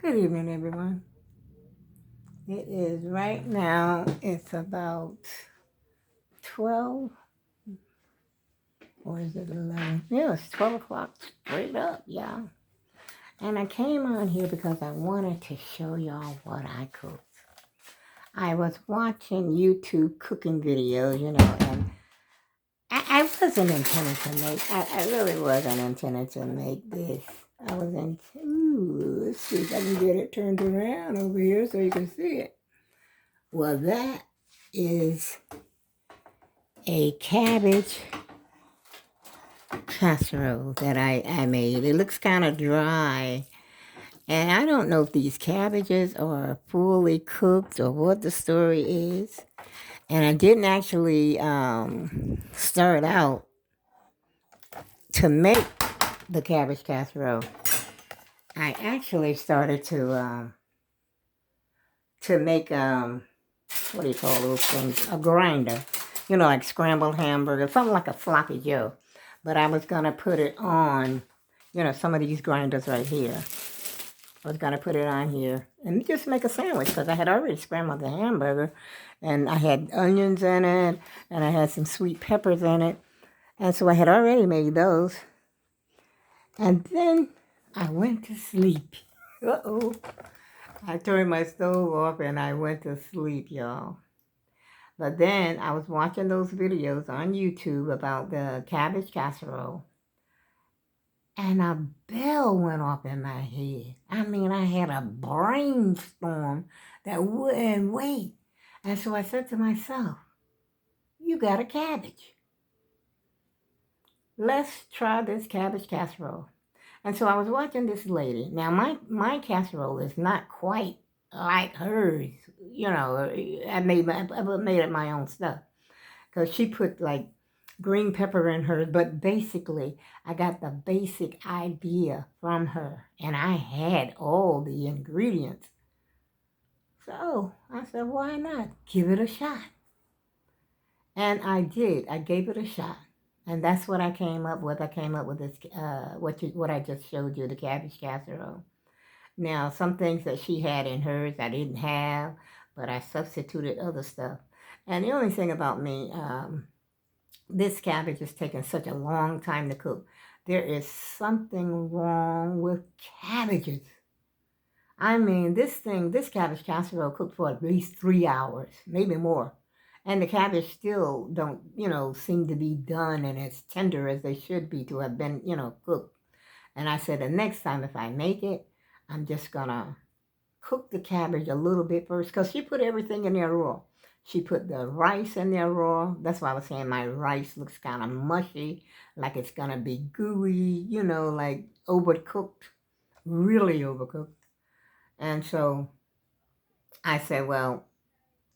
Good evening, everyone. It is right now, it's about 12, or is it 11? Yeah, it's 12 o'clock straight up, y'all. And I came on here because I wanted to show y'all what I cooked. I was watching YouTube cooking videos, and I wasn't intending to make, I really wasn't intending to make this. I was in, let's see if I can get it turned around over here so you can see it. Well, that is a cabbage casserole that I made. It looks kind of dry. And I don't know if these cabbages are fully cooked or what the story is. And I didn't actually start out to make the cabbage casserole. I actually started to make what do you call those things? A grinder. Like scrambled hamburger, something like a sloppy Joe. But I was gonna put it on, some of these grinders right here. I was gonna put it on here and just make a sandwich because I had already scrambled the hamburger, and I had onions in it, and I had some sweet peppers in it, and so I had already made those. And then I went to sleep. Uh-oh. I turned my stove off and I went to sleep, y'all. But then I was watching those videos on YouTube about the cabbage casserole, and a bell went off in my head. I mean, I had a brainstorm that wouldn't wait. And so I said to myself, you got a cabbage. Let's try this cabbage casserole. And so I was watching this lady. Now, my casserole is not quite like hers. I made it my own stuff. Because she put like green pepper in hers, but basically I got the basic idea from her, and I had all the ingredients. So I said, why not give it a shot? And I did. I gave it a shot. And that's what I came up with. I came up with this, what I just showed you, the cabbage casserole. Now, some things that she had in hers I didn't have, but I substituted other stuff. And the only thing about me, this cabbage is taking such a long time to cook. There is something wrong with cabbages. I mean, this cabbage casserole cooked for at least 3 hours, maybe more. And the cabbage still don't, seem to be done and as tender as they should be to have been, cooked. And I said, the next time if I make it, I'm just going to cook the cabbage a little bit first, because she put everything in there raw. She put the rice in there raw. That's why I was saying my rice looks kind of mushy, like it's going to be gooey, like overcooked, really overcooked. And so I said, well,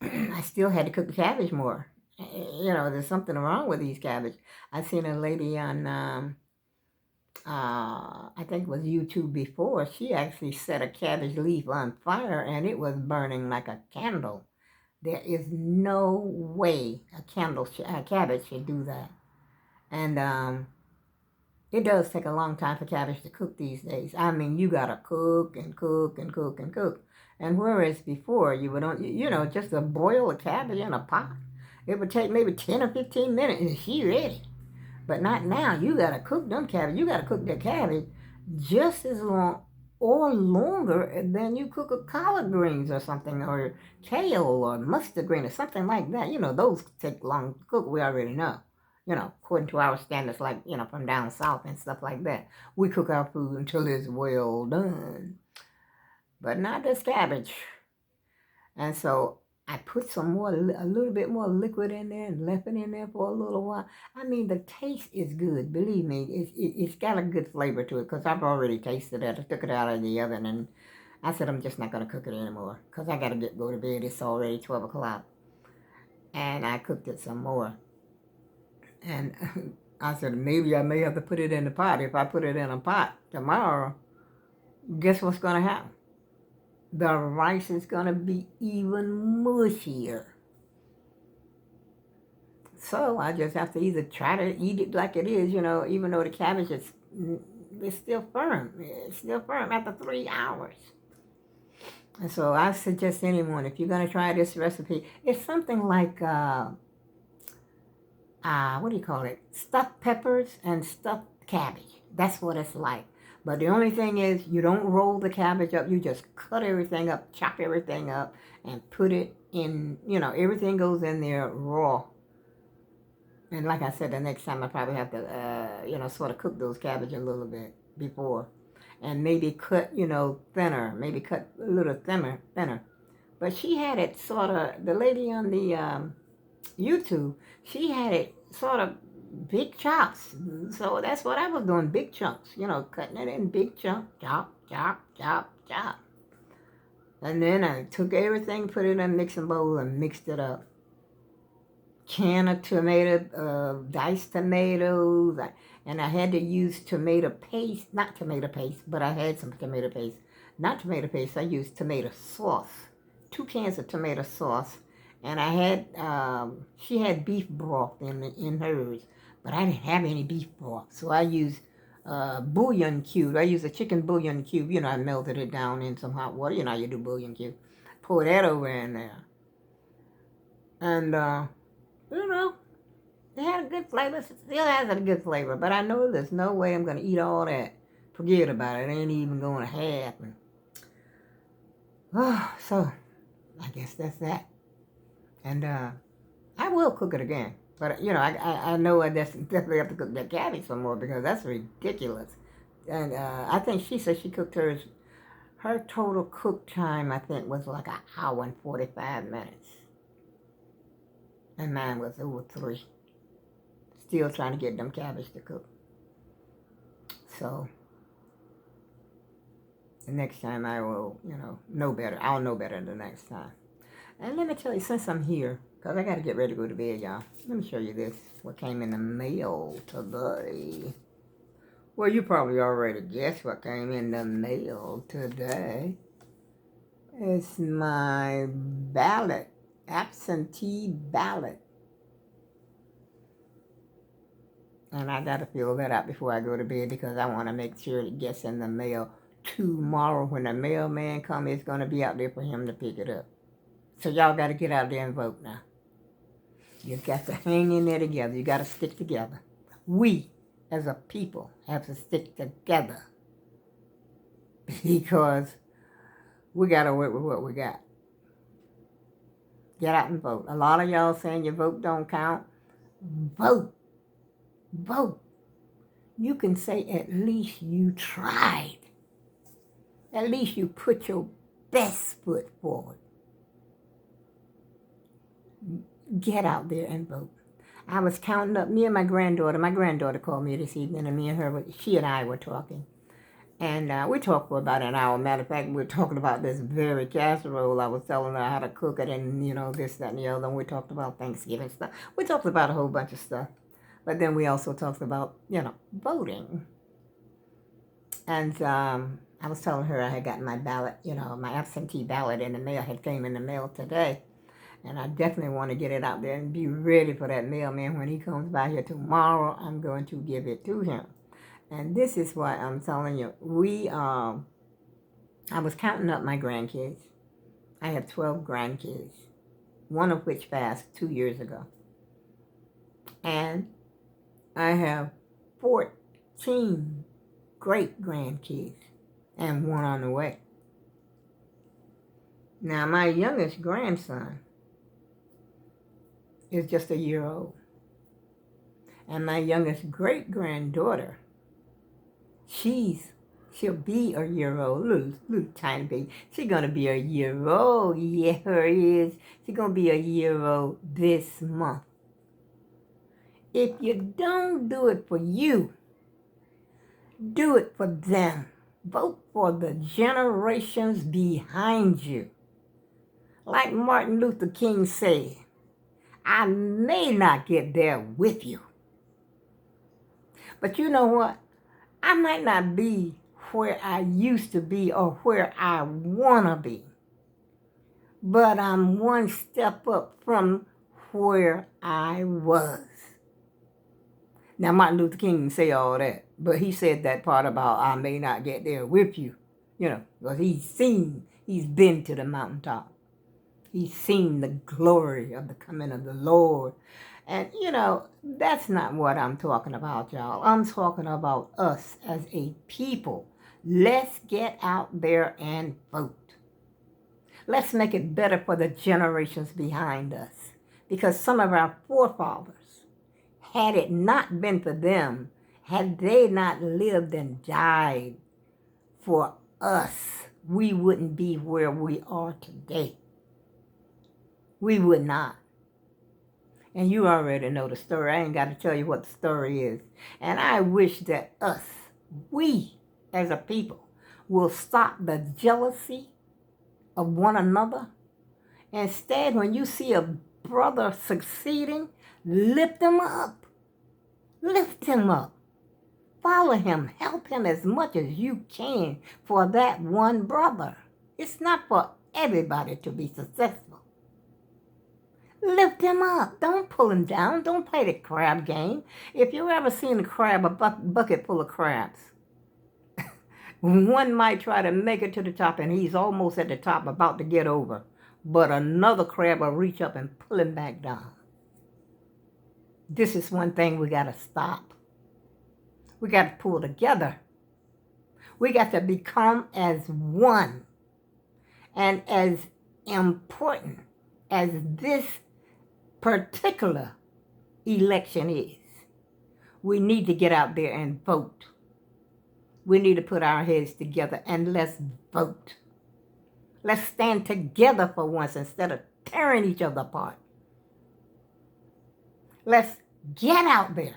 I still had to cook the cabbage more. There's something wrong with these cabbage. I seen a lady on, I think it was YouTube before. She actually set a cabbage leaf on fire and it was burning like a candle. There is no way a cabbage should do that. And it does take a long time for cabbage to cook these days. I mean, you gotta cook and cook and cook and cook. And whereas before you would, just to boil a cabbage in a pot, it would take maybe 10 or 15 minutes and she ready. But not now. You gotta cook them cabbage. You gotta cook the cabbage just as long or longer than you cook a collard greens or something, or kale or mustard green or something like that. Those take long to cook. We already know. According to our standards, like, from down south and stuff like that. We cook our food until it's well done. But not this cabbage. And so I put a little bit more liquid in there and left it in there for a little while. I mean, the taste is good. Believe me, it's got a good flavor to it because I've already tasted it. I took it out of the oven and I said I'm just not going to cook it anymore because I got to go to bed. It's already 12 o'clock. And I cooked it some more. And I said, maybe I may have to put it in the pot. If I put it in a pot tomorrow, guess what's going to happen? The rice is going to be even mushier. So I just have to either try to eat it like it is, even though the cabbage is it's still firm. It's still firm after 3 hours. And so I suggest anyone, if you're going to try this recipe, it's something like, what do you call it? Stuffed peppers and stuffed cabbage. That's what it's like. But the only thing is, you don't roll the cabbage up. You just cut everything up, chop everything up, and put it in, everything goes in there raw. And like I said, the next time I probably have to, sort of cook those cabbage a little bit before. And maybe cut, thinner. Maybe cut a little thinner. But she had it sort of, the lady on the YouTube, she had it sort of big chops. So that's what I was doing, big chunks, cutting it in big chunks, chop, chop, chop, chop. And then I took everything, put it in a mixing bowl and mixed it up. Can of tomato, diced tomatoes, and I had to use tomato paste, not tomato paste, but I had some tomato paste. Not tomato paste, I used tomato sauce. 2 cans of tomato sauce. And I had, she had beef broth in hers, but I didn't have any beef broth. So I used bouillon cube. I used a chicken bouillon cube. I melted it down in some hot water. You know how you do bouillon cube. Pour that over in there. And, it had a good flavor. It still has a good flavor. But I know there's no way I'm going to eat all that. Forget about it. It ain't even going to happen. So, I guess that's that. And I will cook it again. But, I know I definitely have to cook that cabbage some more because that's ridiculous. And I think she said she cooked hers. Her total cook time, I think, was like an hour and 45 minutes. And mine was over 3. Still trying to get them cabbage to cook. So, the next time I will, know better. I'll know better the next time. And let me tell you, since I'm here, because I got to get ready to go to bed, y'all. Let me show you this, what came in the mail today. Well, you probably already guessed what came in the mail today. It's my ballot, absentee ballot. And I got to fill that out before I go to bed because I want to make sure it gets in the mail tomorrow. When the mailman comes, it's going to be out there for him to pick it up. So y'all got to get out there and vote now. You got to hang in there together. You got to stick together. We, as a people, have to stick together because we got to work with what we got. Get out and vote. A lot of y'all saying your vote don't count. Vote. Vote. You can say at least you tried. At least you put your best foot forward. Get out there and vote. I was counting up, me and my granddaughter called me this evening, and me and her, she and I were talking. And we talked for about an hour. Matter of fact, we were talking about this very casserole. I was telling her how to cook it and, this, that, and the other. And we talked about Thanksgiving stuff. We talked about a whole bunch of stuff. But then we also talked about, voting. And I was telling her I had gotten my ballot, my absentee ballot in the mail, had came in the mail today. And I definitely want to get it out there and be ready for that mailman. When he comes by here tomorrow, I'm going to give it to him. And this is why I'm telling you. I was counting up my grandkids. I have 12 grandkids, one of which passed 2 years ago. And I have 14 great-grandkids and one on the way. Now, my youngest grandson is just a year old. And my youngest great-granddaughter, she'll be a year old, little tiny baby. She's going to be a year old. Yeah, her is. She's going to be a year old this month. If you don't do it for you, do it for them. Vote for the generations behind you. Like Martin Luther King said, I may not get there with you. But you know what? I might not be where I used to be or where I want to be. But I'm one step up from where I was. Now, Martin Luther King didn't say all that, but he said that part about I may not get there with you, because he's He's been to the mountaintop. He's seen the glory of the coming of the Lord. And, that's not what I'm talking about, y'all. I'm talking about us as a people. Let's get out there and vote. Let's make it better for the generations behind us. Because some of our forefathers, had it not been for them, had they not lived and died for us, we wouldn't be where we are today. We would not. And you already know the story. I ain't got to tell you what the story is. And I wish that we as a people, will stop the jealousy of one another. Instead, when you see a brother succeeding, lift him up. Lift him up. Follow him. Help him as much as you can for that one brother. It's not for everybody to be successful. Lift him up. Don't pull him down. Don't play the crab game. If you've ever seen a bucket full of crabs, one might try to make it to the top and he's almost at the top about to get over. But another crab will reach up and pull him back down. This is one thing we got to stop. We got to pull together. We got to become as one. And as important as this particular election is, we need to get out there and vote. We need to put our heads together and let's vote. Let's stand together for once instead of tearing each other apart. Let's get out there.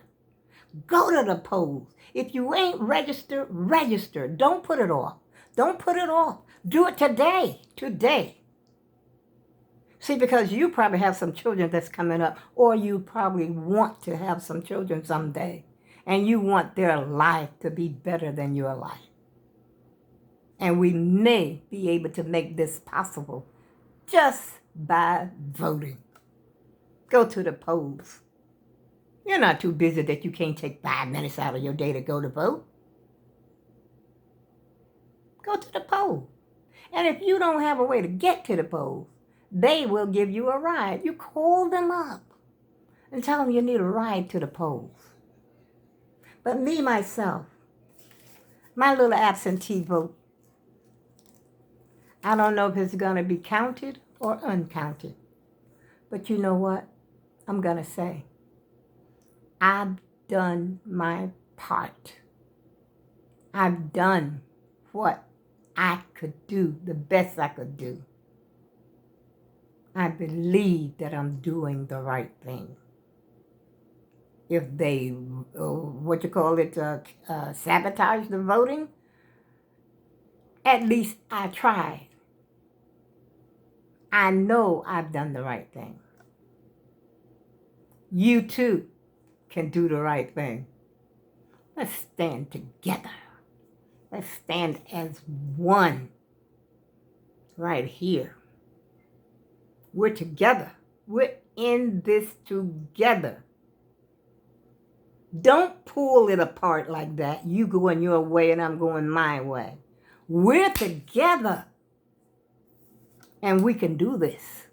Go to the polls. If you ain't registered, register. Don't put it off. Don't put it off. Do it today. Today. See, because you probably have some children that's coming up, or you probably want to have some children someday, and you want their life to be better than your life. And we may be able to make this possible just by voting. Go to the polls. You're not too busy that you can't take 5 minutes out of your day to go to vote. Go to the poll. And if you don't have a way to get to the polls, they will give you a ride. You call them up and tell them you need a ride to the polls. But me, myself, my little absentee vote, I don't know if it's going to be counted or uncounted. But you know what? I'm going to say, I've done my part. I've done what I could do, the best I could do. I believe that I'm doing the right thing. If they, sabotage the voting, at least I tried. I know I've done the right thing. You too can do the right thing. Let's stand together. Let's stand as one right here. We're together. We're in this together. Don't pull it apart like that. You going your way and I'm going my way. We're together. And we can do this.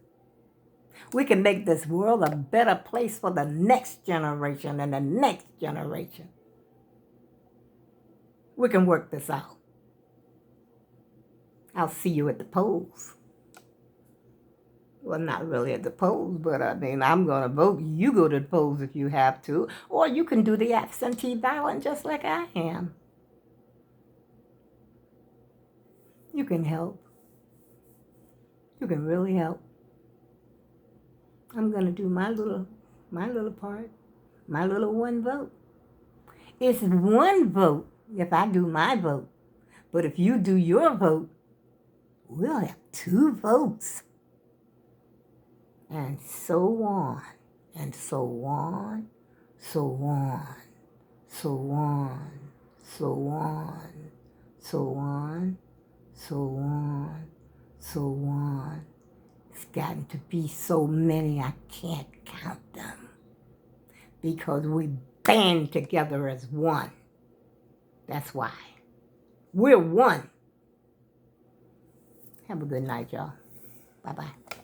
We can make this world a better place for the next generation and the next generation. We can work this out. I'll see you at the polls. Well, not really at the polls, but I'm going to vote. You go to the polls if you have to. Or you can do the absentee ballot just like I am. You can help. You can really help. I'm going to do my little part, my little one vote. It's one vote if I do my vote. But if you do your vote, we'll have 2 votes. And so on, and so on, so on, so on, so on, so on, so on, so on. It's gotten to be so many I can't count them. Because we band together as one. That's why. We're one. Have a good night, y'all. Bye-bye.